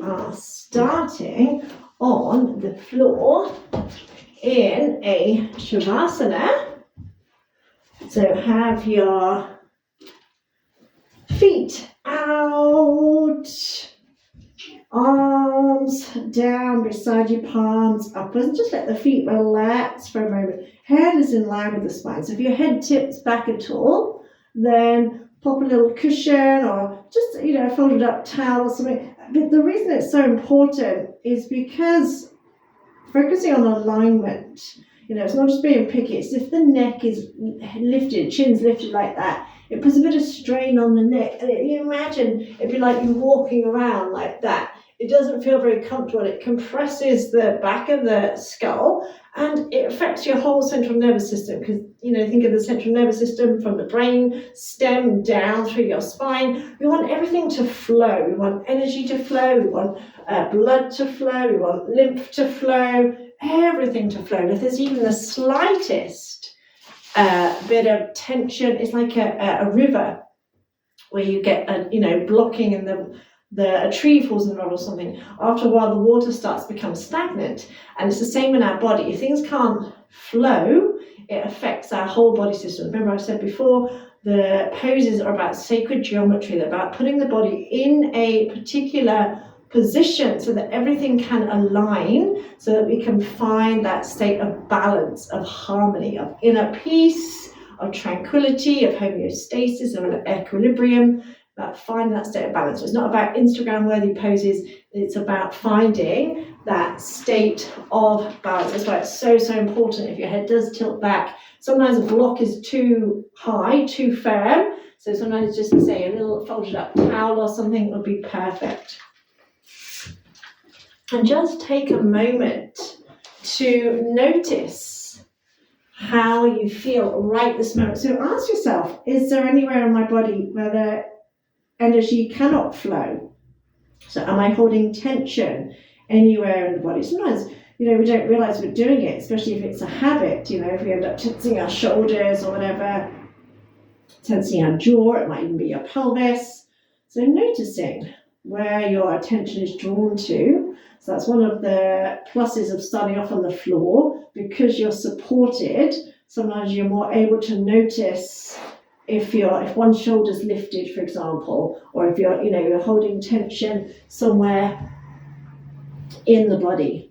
are starting on the floor in a Shavasana. So have your feet out, arms down beside your palms upwards. Just let the feet relax for a moment. Head is in line with the spine. So if your head tips back at all, then pop a little cushion or just, a folded up towel or something. But the reason it's so important is because focusing on alignment, it's not just being picky. It's if the neck is lifted, chin's lifted like that, it puts a bit of strain on the neck. And you imagine it'd be like you walking around like that. It doesn't feel very comfortable. It compresses the back of the skull and it affects your whole central nervous system because, think of the central nervous system from the brain stem down through your spine. We want everything to flow. We want energy to flow. We want blood to flow. We want lymph to flow. Everything to flow. And if there's even the slightest bit of tension, it's like a river where you get blocking and a tree falls in the road or something. After a while the water starts to become stagnant, and it's the same in our body. If things can't flow, it affects our whole body system. Remember I said before, the poses are about sacred geometry. They're about putting the body in a particular position so that everything can align, so that we can find that state of balance, of harmony, of inner peace, of tranquility, of homeostasis, of equilibrium, about finding that state of balance. So it's not about Instagram-worthy poses, it's about finding that state of balance. That's why it's so, so important. If your head does tilt back, sometimes a block is too high, too firm, so sometimes just say a little folded up towel or something would be perfect. And just take a moment to notice how you feel right this moment. So ask yourself, is there anywhere in my body where the energy cannot flow? So am I holding tension anywhere in the body? Sometimes, we don't realize we're doing it, especially if it's a habit. If we end up tensing our shoulders or whatever, tensing our jaw, it might even be your pelvis. So noticing where your attention is drawn to. So that's one of the pluses of starting off on the floor. Because you're supported, sometimes you're more able to notice if one shoulder's lifted, for example, or if you're holding tension somewhere in the body.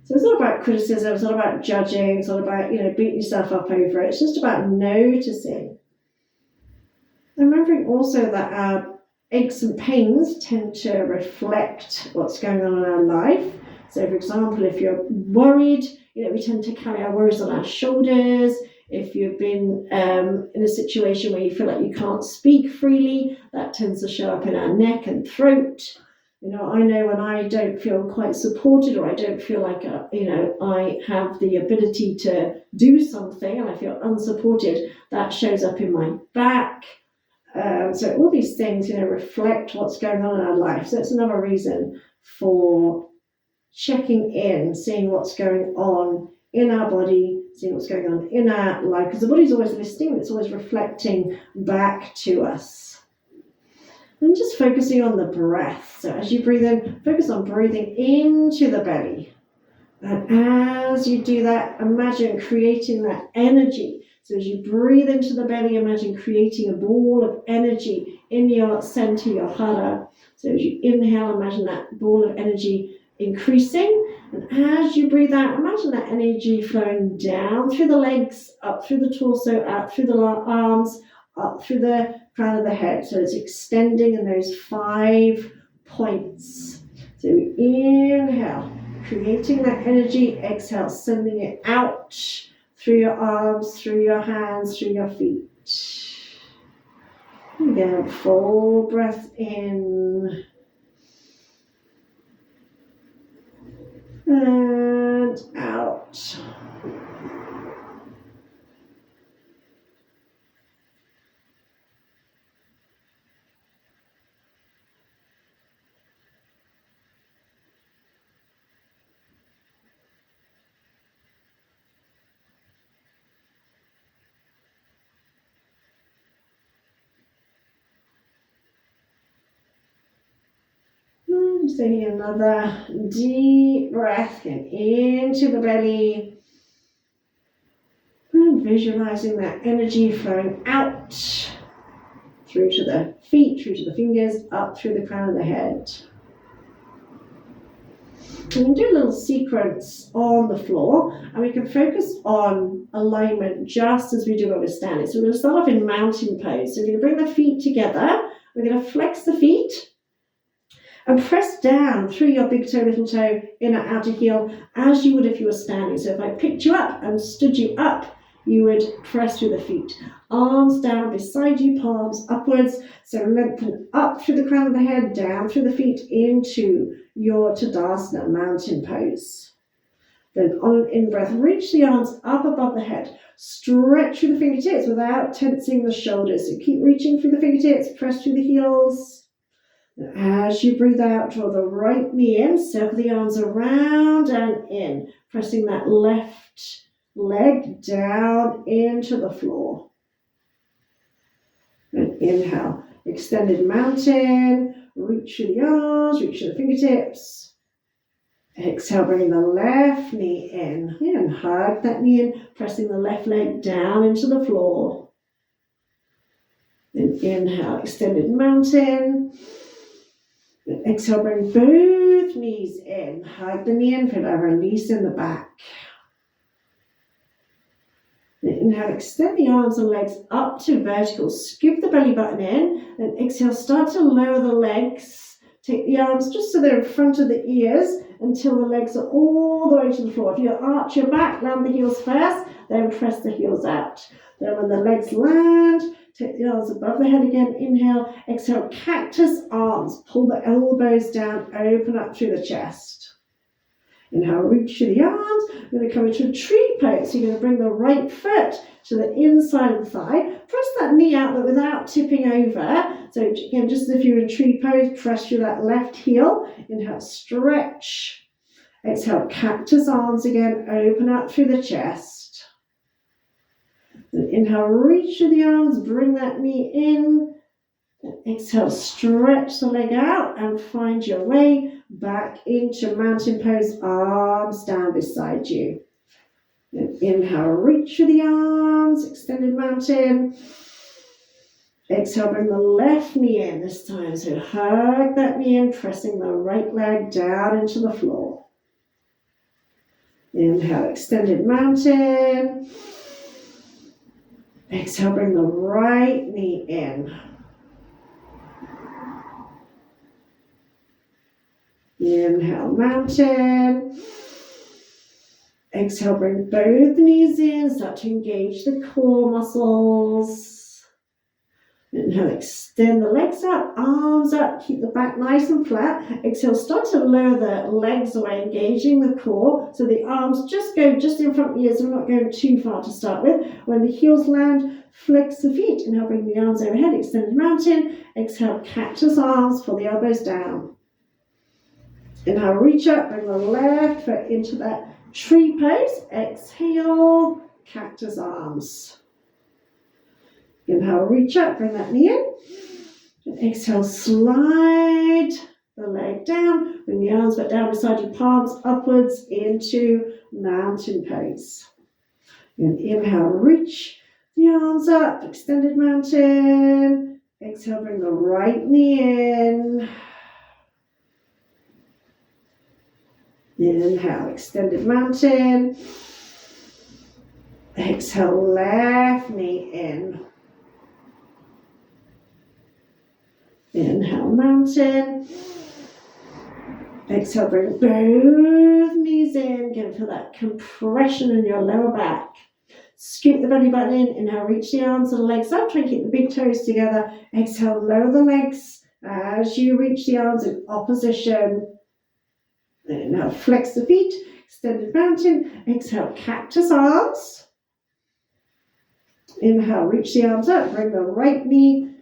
So it's not about criticism, it's not about judging, it's not about beating yourself up over it. It's just about noticing. And remembering also that our aches and pains tend to reflect what's going on in our life. So for example, if you're worried, we tend to carry our worries on our shoulders. If you've been in a situation where you feel like you can't speak freely, that tends to show up in our neck and throat. I know when I don't feel quite supported, or I don't feel like I have the ability to do something and I feel unsupported, that shows up in my back. So all these things, reflect what's going on in our life. So that's another reason for checking in, seeing what's going on in our body, seeing what's going on in our life, because the body's always listening, it's always reflecting back to us. And just focusing on the breath. So as you breathe in, focus on breathing into the belly. And as you do that, imagine creating that energy. So as you breathe into the belly, imagine creating a ball of energy in your center, your hara. So as you inhale, imagine that ball of energy increasing. And as you breathe out, imagine that energy flowing down through the legs, up through the torso, out through the arms, up through the crown of the head. So it's extending in those 5 points. So inhale, creating that energy. Exhale, sending it out through your arms, through your hands, through your feet. Again, full breath in. And out. Just taking another deep breath into the belly. And visualizing that energy flowing out through to the feet, through to the fingers, up through the crown of the head. We can do a little sequence on the floor, and we can focus on alignment just as we do when we're standing. So we're going to start off in mountain pose. So we're going to bring the feet together. We're going to flex the feet and press down through your big toe, little toe, inner, outer heel, as you would if you were standing. So if I picked you up and stood you up, you would press through the feet. Arms down beside you, palms upwards. So lengthen up through the crown of the head, down through the feet into your Tadasana, mountain pose. Then on an in-breath, reach the arms up above the head. Stretch through the fingertips without tensing the shoulders. So keep reaching through the fingertips, press through the heels. As you breathe out, draw the right knee in, circle the arms around and in, pressing that left leg down into the floor. And inhale, extended mountain, reach through the arms, reach through the fingertips. Exhale, bring the left knee in, and hug that knee in, pressing the left leg down into the floor. Then inhale, extended mountain. Then exhale, bring both knees in, hug the knee in, feel a release in the back. Inhale, extend the arms and legs up to vertical. Scoop the belly button in. Then exhale, start to lower the legs. Take the arms just so they're in front of the ears until the legs are all the way to the floor. If you arch your back, land the heels first, then press the heels out. Then when the legs land, take the arms above the head again. Inhale, exhale, cactus arms. Pull the elbows down, open up through the chest. Inhale, reach through the arms. We're going to come into a tree pose. So you're going to bring the right foot to the inside of the thigh. Press that knee out, but without tipping over. So again, just as if you were in tree pose, press through that left heel. Inhale, stretch. Exhale, cactus arms again. Open up through the chest. Then inhale, reach through the arms. Bring that knee in. Exhale, stretch the leg out and find your way back into mountain pose, arms down beside you. Then inhale, reach through the arms, extended mountain. Exhale, bring the left knee in this time. So hug that knee in, pressing the right leg down into the floor. Inhale, extended mountain. Exhale, bring the right knee in. Inhale, mountain. Exhale, bring both knees in. Start to engage the core muscles. Inhale, extend the legs up, arms up. Keep the back nice and flat. Exhale, start to lower the legs away, engaging the core. So the arms just go just in front of the ears. I'm not going too far to start with. When the heels land, flex the feet. Inhale, bring the arms overhead, extended mountain. Exhale, cactus arms, pull the elbows down. Inhale, reach up, bring the left foot into that tree pose. Exhale, cactus arms. Inhale, reach up, bring that knee in. And exhale, slide the leg down. Bring the arms back down beside you, palms upwards into mountain pose. And inhale, reach the arms up, extended mountain. Exhale, bring the right knee in. Inhale, extended mountain. Exhale, left knee in. Inhale, mountain. Exhale, bring both knees in. Again, feel that compression in your lower back. Scoop the belly button in. Inhale, reach the arms and legs up. Try and keep the big toes together. Exhale, lower the legs as you reach the arms in opposition. Inhale, flex the feet, extended mountain. Exhale, cactus arms. Inhale, reach the arms up. Bring the right knee,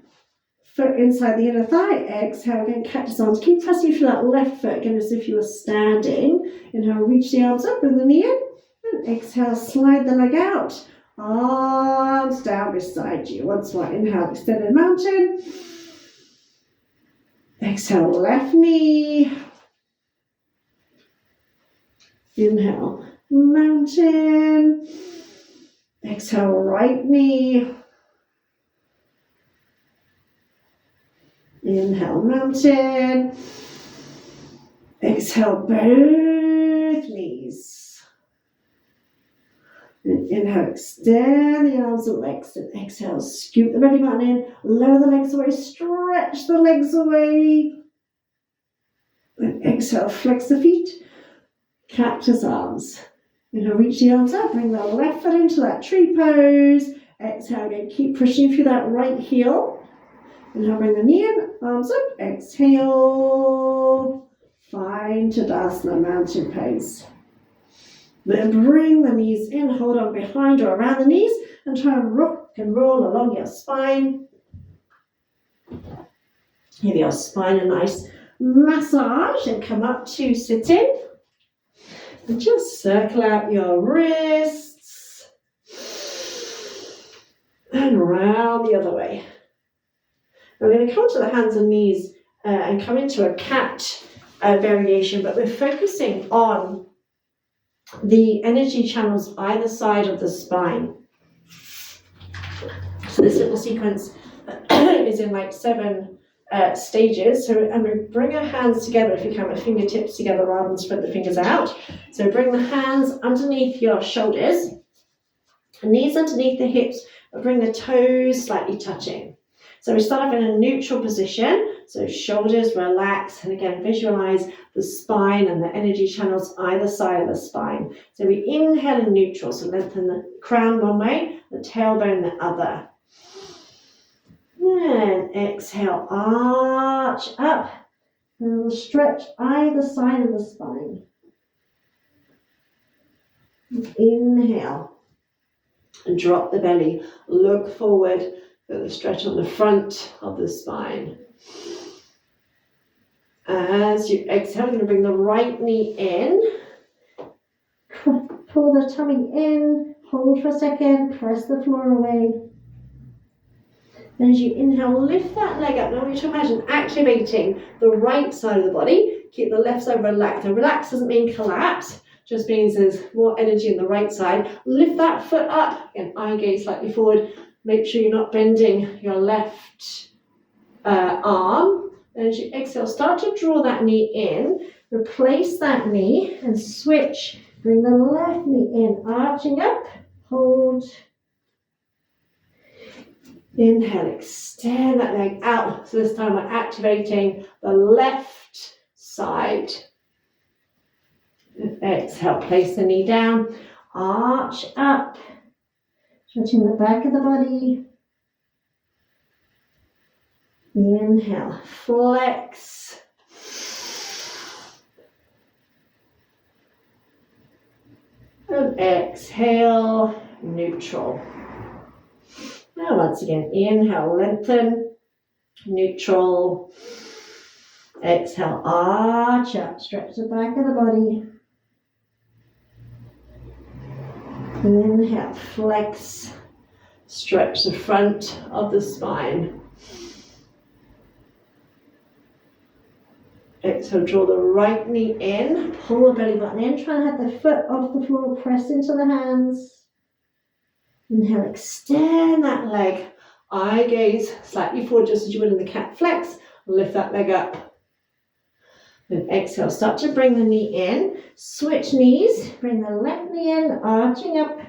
foot inside the inner thigh. Exhale, again, cactus arms. Keep pressing through that left foot, again, as if you were standing. Inhale, reach the arms up, bring the knee in. And exhale, slide the leg out. Arms down beside you. Once more, inhale, extended mountain. Exhale, left knee. Inhale, mountain. Exhale, right knee. Inhale, mountain. Exhale, both knees. And inhale, extend the arms and legs. And exhale, scoop the belly button in. Lower the legs away. Stretch the legs away. And exhale, flex the feet. Cactus arms. Inhale, reach the arms up. Bring the left foot into that tree pose. Exhale, again, keep pushing through that right heel. Inhale, bring the knee in. Arms up. Exhale. Find Tadasana, mountain pose. Then bring the knees in, hold on behind or around the knees, and try and rock and roll along your spine. Give your spine a nice massage and come up to sitting. And just circle out your wrists and round the other way. We're going to come to the hands and knees and come into a cat variation, but we're focusing on the energy channels either side of the spine. So this little sequence is in like 7 stages. So, and we bring our hands together, if you can, with fingertips together rather than spread the fingers out. So bring the hands underneath your shoulders, knees underneath the hips, but bring the toes slightly touching. So we start off in a neutral position. So shoulders relax, and again, visualize the spine and the energy channels either side of the spine. So we inhale in neutral, so lengthen the crown one way, the tailbone the other. And exhale, arch up, and we'll stretch either side of the spine. Inhale, and drop the belly, look forward, feel the stretch on the front of the spine. As you exhale, you're going to bring the right knee in, pull the tummy in, hold for a second, press the floor away. Then as you inhale, lift that leg up. Now I want you to imagine activating the right side of the body. Keep the left side relaxed. Now relax doesn't mean collapse, just means there's more energy in the right side. Lift that foot up, again, eye gaze slightly forward. Make sure you're not bending your left arm. And as you exhale, start to draw that knee in, replace that knee and switch. Bring the left knee in, arching up, hold. Inhale, extend that leg out. So this time we're activating the left side. And exhale, place the knee down, arch up, stretching the back of the body. Inhale, flex. And exhale, neutral. Now once again, inhale, lengthen, neutral. Exhale, arch up, stretch the back of the body. Inhale, flex, stretch the front of the spine. Exhale, draw the right knee in, pull the belly button in, try and have the foot off the floor, press into the hands. Inhale, extend that leg, eye gaze slightly forward just as you would in the cat flex, lift that leg up. Then exhale, start to bring the knee in, switch knees, bring the left knee in, arching up.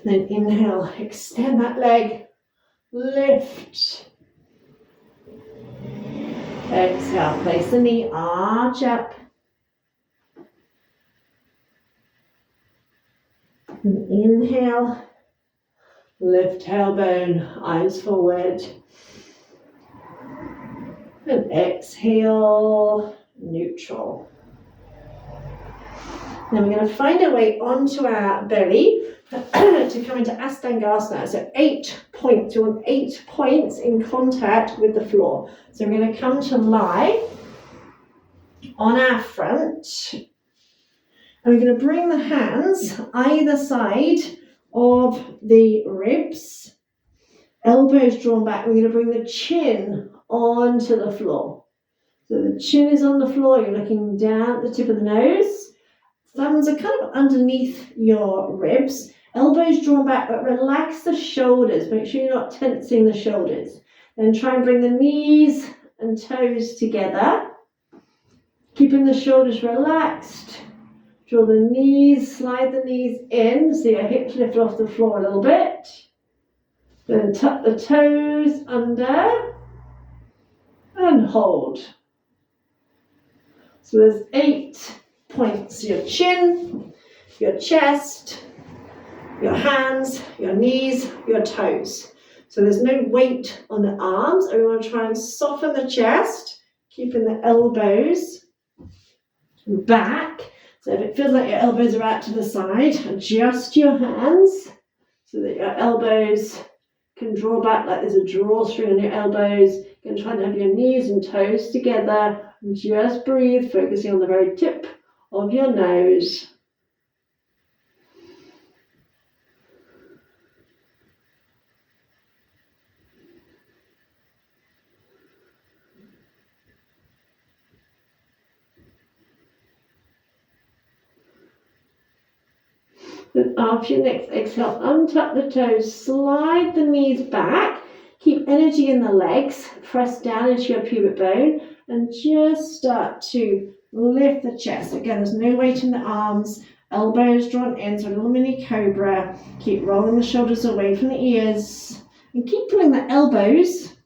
Then inhale, extend that leg, lift. Exhale, place the knee, arch up. And inhale, lift tailbone, eyes forward. And exhale, neutral. Now we're going to find our way onto our belly to come into Astangasana. So 8 points. You want 8 points in contact with the floor. So we're going to come to lie on our front. And we're going to bring the hands either side of the ribs. Elbows drawn back. We're going to bring the chin onto the floor. So the chin is on the floor, you're looking down at the tip of the nose. Thumbs are kind of underneath your ribs. Elbows drawn back, but relax the shoulders. Make sure you're not tensing the shoulders. Then try and bring the knees and toes together. Keeping the shoulders relaxed. Draw the knees, slide the knees in so your hips lift off the floor a little bit. Then tuck the toes under and hold. So there's 8 points: your chin, your chest, your hands, your knees, your toes. So there's no weight on the arms, and we want to try and soften the chest, keeping the elbows back. So if it feels like your elbows are out to the side, adjust your hands so that your elbows can draw back like there's a drawstring on your elbows. You can try and have your knees and toes together and just breathe, focusing on the very tip of your nose. Then after your next exhale, untuck the toes, slide the knees back, keep energy in the legs, press down into your pubic bone, and just start to lift the chest. Again, there's no weight in the arms, elbows drawn in, so a little mini cobra. Keep rolling the shoulders away from the ears, and keep pulling the elbows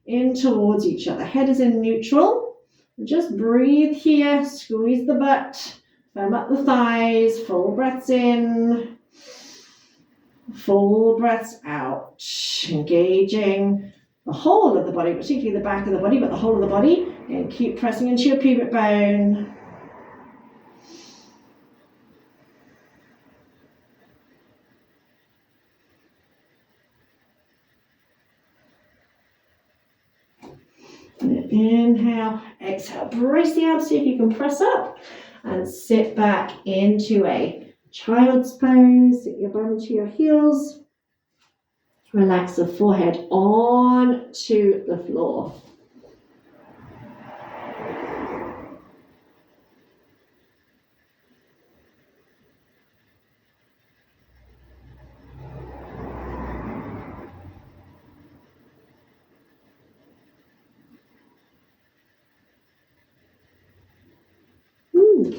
in towards each other. Head is in neutral. And just breathe here, squeeze the butt. Firm up the thighs, full breaths in, full breaths out, engaging the whole of the body, particularly the back of the body, but the whole of the body, and keep pressing into your pubic bone. Inhale, exhale, brace the abs, see if you can press up. And sit back into a child's pose. Sit your bum to your heels. Relax the forehead onto the floor.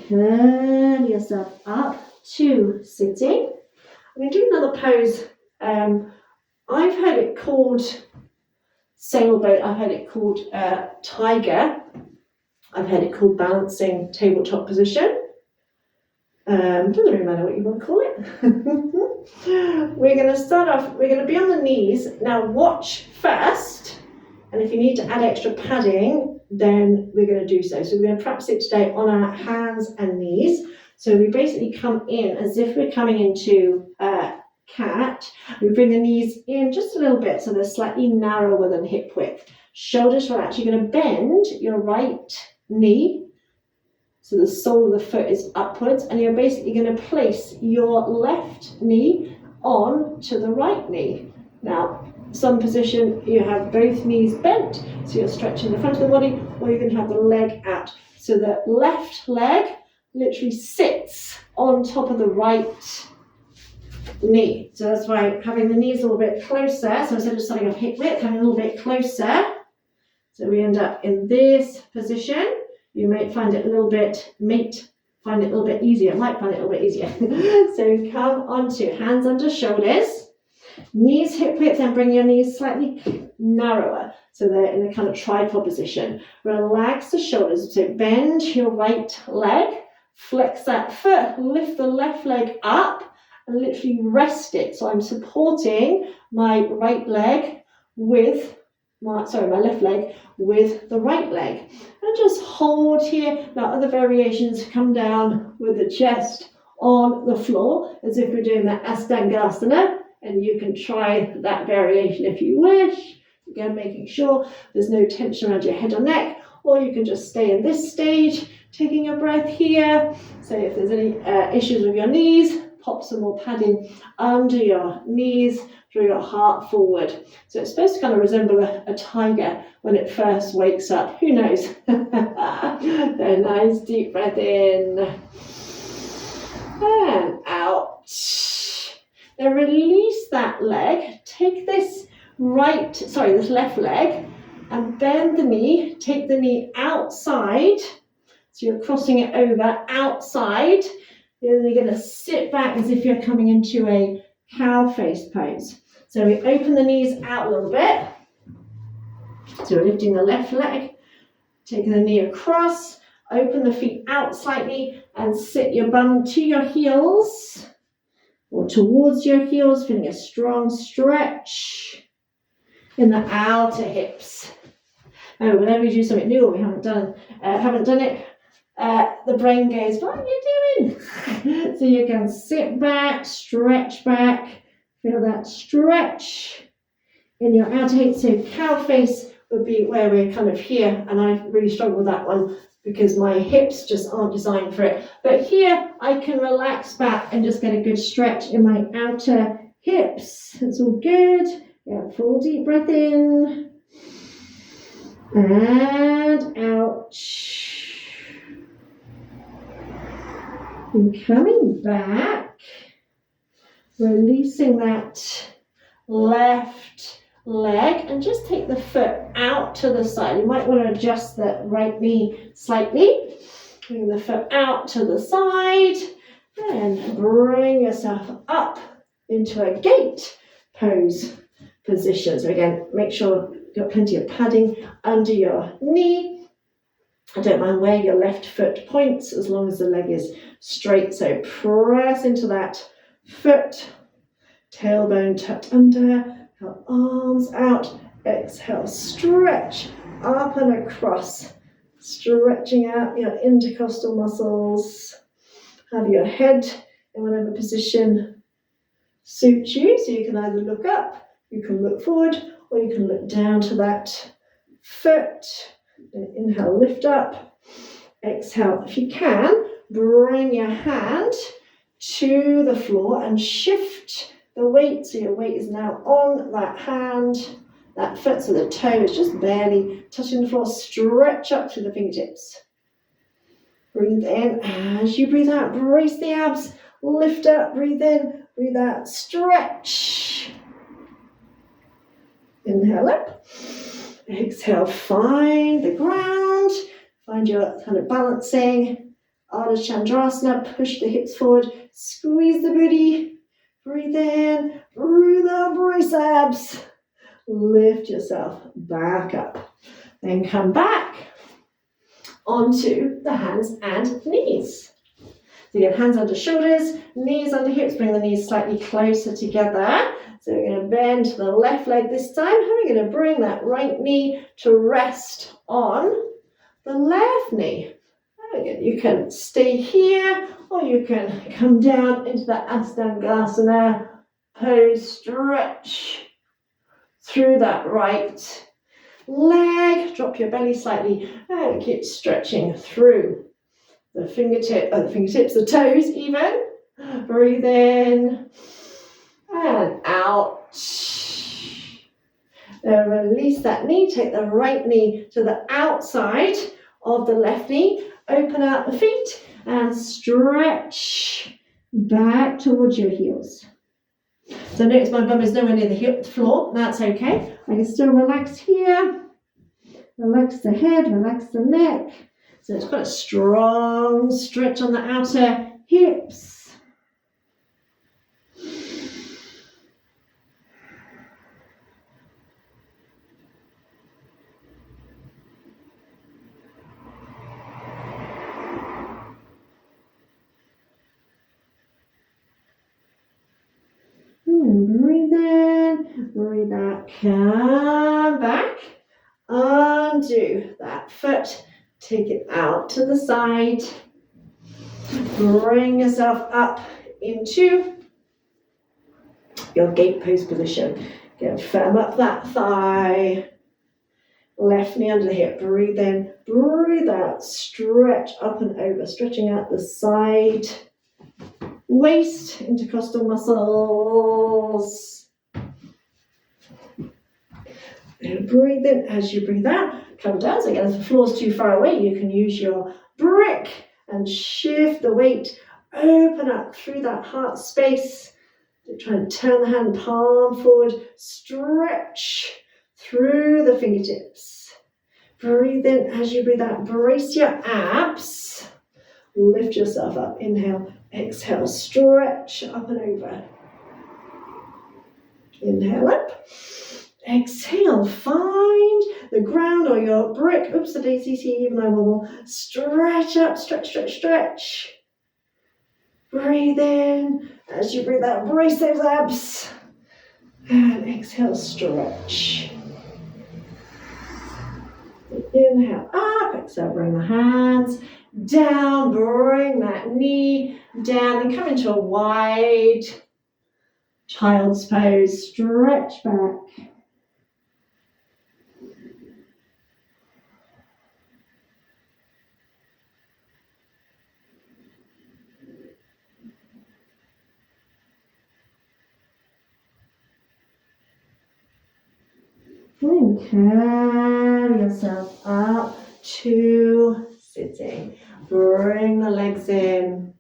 Curl yourself up to sitting. I'm going to do another pose. I've heard it called sailboat. I've heard it called tiger. I've heard it called balancing tabletop position. Doesn't really matter what you want to call it. We're going to start off, we're going to be on the knees. Now watch first, and if you need to add extra padding, then we're going to do so. So we're going to practice it today on our hands and knees. So we basically come in as if we're coming into cat. We bring the knees in just a little bit so they're slightly narrower than hip width. Shoulders relaxed. You're going to bend your right knee so the sole of the foot is upwards, and you're basically going to place your left knee on to the right knee. Now, some position you have both knees bent, so you're stretching the front of the body, or you can have the leg out. So the left leg literally sits on top of the right knee. So that's why having the knees a little bit closer, so instead of starting off hip width, having a little bit closer. So we end up in this position. You might find it a little bit, find it a little bit easier, might find it a little bit easier. So come onto hands under shoulders. Knees hip width, and bring your knees slightly narrower so they're in a kind of tripod position. Relax the shoulders, so bend your right leg, flex that foot, lift the left leg up and literally rest it. So I'm supporting my right leg with my left leg with the right leg, and just hold here. Now other variations, come down with the chest on the floor as if we're doing that Astangasana. And you can try that variation if you wish. Again, making sure there's no tension around your head or neck, or you can just stay in this stage, taking a breath here. So if there's any issues with your knees, pop some more padding under your knees, through your heart forward. So it's supposed to kind of resemble a tiger when it first wakes up. Who knows? A nice deep breath in and out. Then release that leg. Take this left leg and bend the knee. Take the knee outside. So you're crossing it over outside. Then you're going to sit back as if you're coming into a cow face pose. So we open the knees out a little bit. So we're lifting the left leg, taking the knee across, open the feet out slightly and sit your bum to your heels or towards your heels, feeling a strong stretch in the outer hips. And whenever we do something new or we haven't done it, the brain goes, what are you doing? So you can sit back, stretch back, feel that stretch in your outer hips. So cow face would be where we're kind of here, and I really struggle with that one because my hips just aren't designed for it. But here I can relax back and just get a good stretch in my outer hips. It's all good. Yeah, full deep breath in and out. And coming back, releasing that left leg and just take the foot out to the side. You might want to adjust the right knee slightly. Bring the foot out to the side and bring yourself up into a gate pose position. So again, make sure you've got plenty of padding under your knee. I don't mind where your left foot points as long as the leg is straight. So press into that foot, tailbone tucked under, arms out, exhale, stretch up and across, stretching out your intercostal muscles. Have your head in whatever position suits you. So you can either look up, you can look forward, or you can look down to that foot. Inhale, lift up. Exhale, if you can, bring your hand to the floor and shift the weight. So your weight is now on that hand, that foot, so the toe is just barely touching the floor. Stretch up to the fingertips. Breathe in. As you breathe out, brace the abs. Lift up, breathe in, breathe out, stretch. Inhale up. Exhale, find the ground. Find your kind of balancing. Ardha Chandrasana, push the hips forward, squeeze the booty. Breathe in, breathe out, brace abs. Lift yourself back up. Then come back onto the hands and knees. So again, hands under shoulders, knees under hips, bring the knees slightly closer together. So we're going to bend the left leg this time. And we're going to bring that right knee to rest on the left knee. Again, you can stay here or you can come down into that Astangasana pose, stretch through that right leg. Drop your belly slightly and keep stretching through the fingertips, the toes even. Breathe in and out. Then release that knee. Take the right knee to the outside of the left knee. Open out the feet and stretch back towards your heels. So notice my bum is nowhere near the floor. That's okay. I can still relax here. Relax the head, relax the neck. So it's got a strong stretch on the outer hips. Breathe in, breathe out, come back, undo that foot, take it out to the side, bring yourself up into your gate pose position. Again, firm up that thigh, left knee under the hip, breathe in, breathe out, stretch up and over, stretching out the side waist, intercostal muscles. And breathe in as you breathe out. Come down. So again, if the floor's too far away, you can use your brick and shift the weight. Open up through that heart space. Try and turn the hand palm forward. Stretch through the fingertips. Breathe in as you breathe out. Brace your abs. Lift yourself up. Inhale, exhale, stretch up and over. Inhale up. Exhale, find the ground or your brick. Oops, the daisy, even I wobble. Stretch up, stretch, stretch, stretch. Breathe in. As you breathe out, brace those abs. And exhale, stretch. Inhale up, exhale, bring the hands down, bring that knee down, and come into a wide child's pose. Stretch back. And carry yourself up to sitting. Bring the legs in.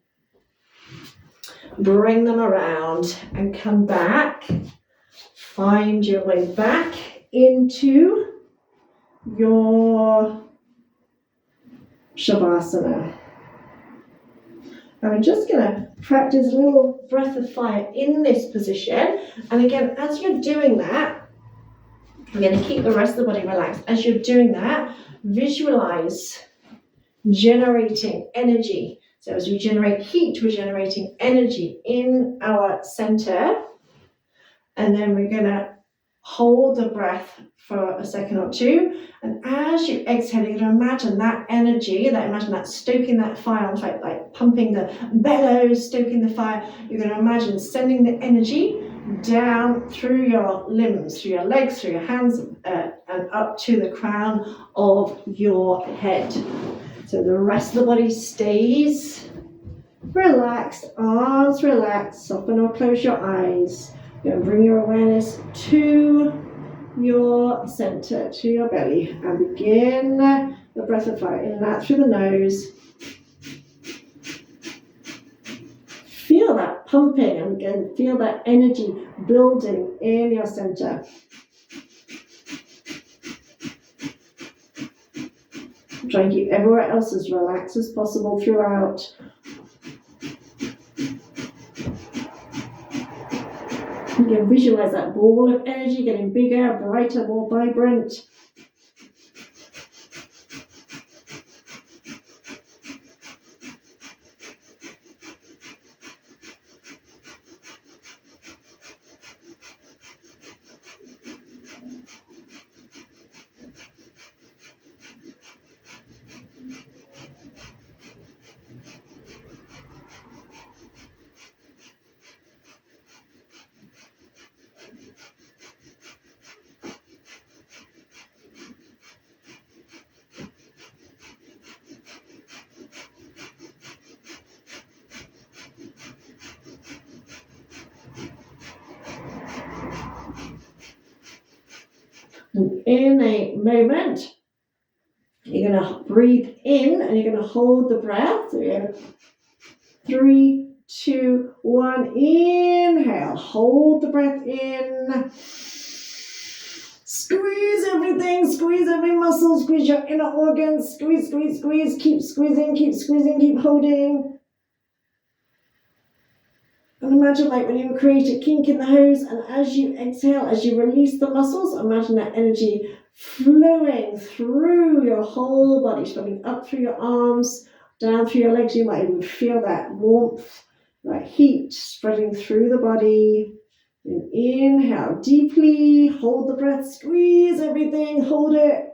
Bring them around and come back. Find your way back into your Shavasana. And we're just going to practice a little breath of fire in this position. And again, as you're doing that, we're going to keep the rest of the body relaxed. As you're doing that, visualize generating energy. So as we generate heat, we're generating energy in our center. And then we're going to hold the breath for a second or two. And as you exhale, you're going to imagine that energy, imagine that stoking that fire, like pumping the bellows, stoking the fire. You're going to imagine sending the energy down through your limbs, through your legs, through your hands, and up to the crown of your head. So the rest of the body stays relaxed, arms relaxed, soften or close your eyes. You're going to bring your awareness to your center, to your belly, and begin the breath of fire. In and out through the nose. Feel that pumping, and again, feel that energy building in your center. Try and keep everywhere else as relaxed as possible throughout. You can visualize that ball of energy getting bigger, brighter, more vibrant. And in a moment, you're going to breathe in and you're going to hold the breath. So you're 3, 2, 1, inhale. Hold the breath in. Squeeze everything, squeeze every muscle, squeeze your inner organs, squeeze, squeeze, squeeze. Keep squeezing, keep holding. And imagine like when you create a kink in the hose, and as you exhale, as you release the muscles, imagine that energy flowing through your whole body, flowing up through your arms, down through your legs. You might even feel that warmth, that heat spreading through the body. And inhale deeply, hold the breath, squeeze everything, hold it.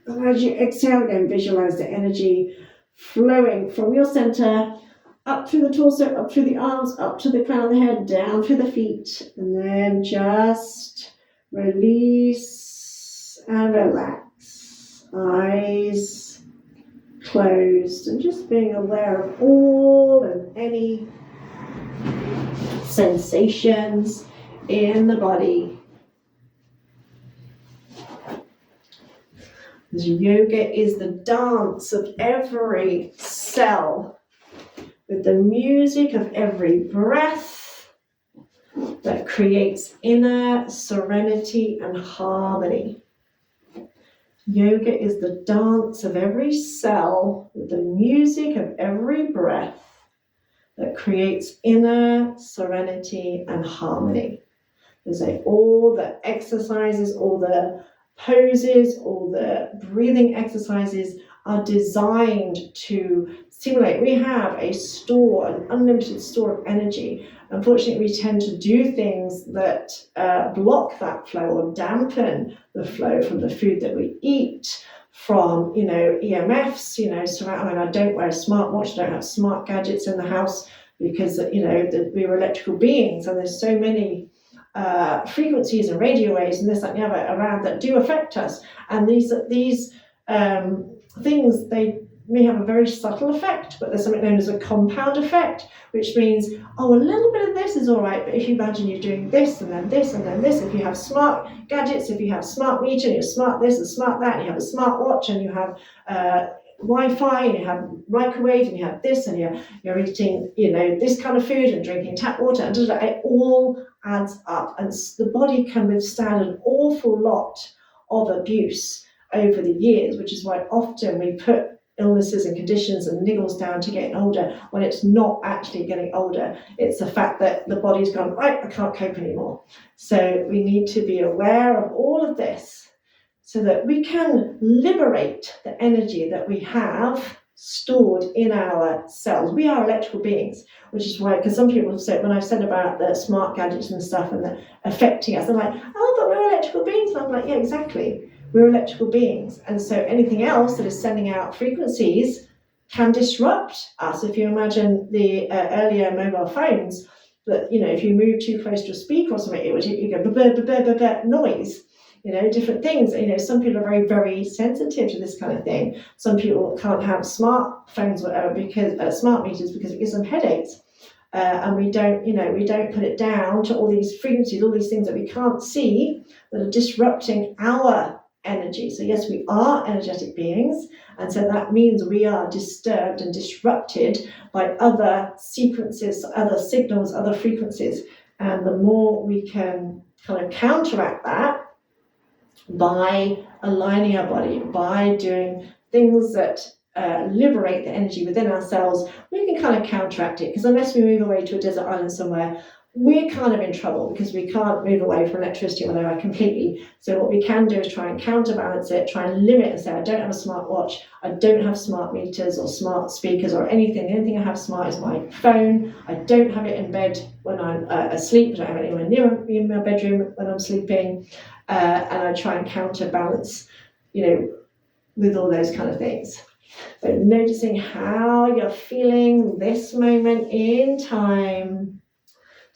And as you exhale again, visualize the energy flowing from your center, up through the torso, up through the arms, up to the crown of the head, down through the feet, and then just release and relax. Eyes closed, and just being aware of all and any sensations in the body. Yoga is the dance of every cell, with the music of every breath that creates inner serenity and harmony. Yoga is the dance of every cell, with the music of every breath that creates inner serenity and harmony. There's all the exercises, all the poses, all the breathing exercises are designed to stimulate. We have an unlimited store of energy. Unfortunately, we tend to do things that block that flow or dampen the flow from the food that we eat, from EMFs. I don't wear a smartwatch, I don't have smart gadgets in the house because we're electrical beings, and there's so many frequencies and radio waves and this, that, and the other around that do affect us. And these things, they may have a very subtle effect, but there's something known as a compound effect, which means, a little bit of this is all right, but if you imagine you're doing this and then this and then this, if you have smart gadgets, if you have smart meter, and you're smart this and smart that, and you have a smart watch, and you have Wi-Fi, and you have microwave, and you have this, and you're eating this kind of food and drinking tap water, and it all adds up, and the body can withstand an awful lot of abuse over the years, which is why often we put illnesses and conditions and niggles down to getting older, when it's not actually getting older. It's the fact that the body's gone, right, I can't cope anymore. So we need to be aware of all of this so that we can liberate the energy that we have stored in our cells. We are electrical beings, which is why, because some people have said, when I've said about the smart gadgets and stuff and the affecting us, they're like, but we're electrical beings. And I'm like, yeah, exactly. We're electrical beings. And so anything else that is sending out frequencies can disrupt us. If you imagine the earlier mobile phones, that, if you move too close to a speaker or something, it would go noise. Different things. Some people are very, very sensitive to this kind of thing. Some people can't have smartphones, whatever, because smart meters, because it gives them headaches. And we don't put it down to all these frequencies, all these things that we can't see that are disrupting our energy. So yes, we are energetic beings, and so that means we are disturbed and disrupted by other sequences, other signals, other frequencies. And the more we can kind of counteract that by aligning our body, by doing things that liberate the energy within ourselves, we can kind of counteract it. Because unless we move away to a desert island somewhere, we're kind of in trouble, because we can't move away from electricity or whatever completely. So what we can do is try and counterbalance it, try and limit and say, I don't have a smart watch, I don't have smart meters or smart speakers or anything. The only thing I have smart is my phone. I don't have it in bed when I'm asleep. I don't have it anywhere near in my bedroom when I'm sleeping. And I try and counterbalance, with all those kind of things. So noticing how you're feeling this moment in time.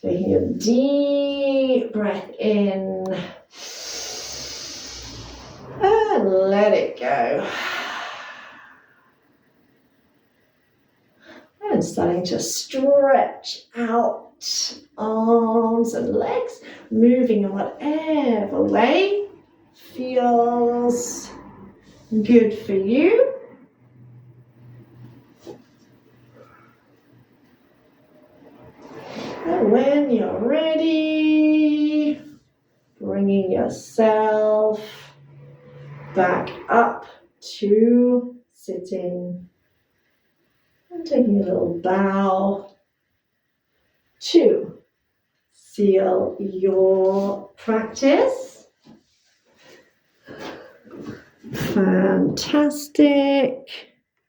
Taking a deep breath in and let it go. And starting to stretch out arms and legs, moving in whatever way feels good for you. And when you're ready, bringing yourself back up to sitting and taking a little bow to seal your practice. Fantastic.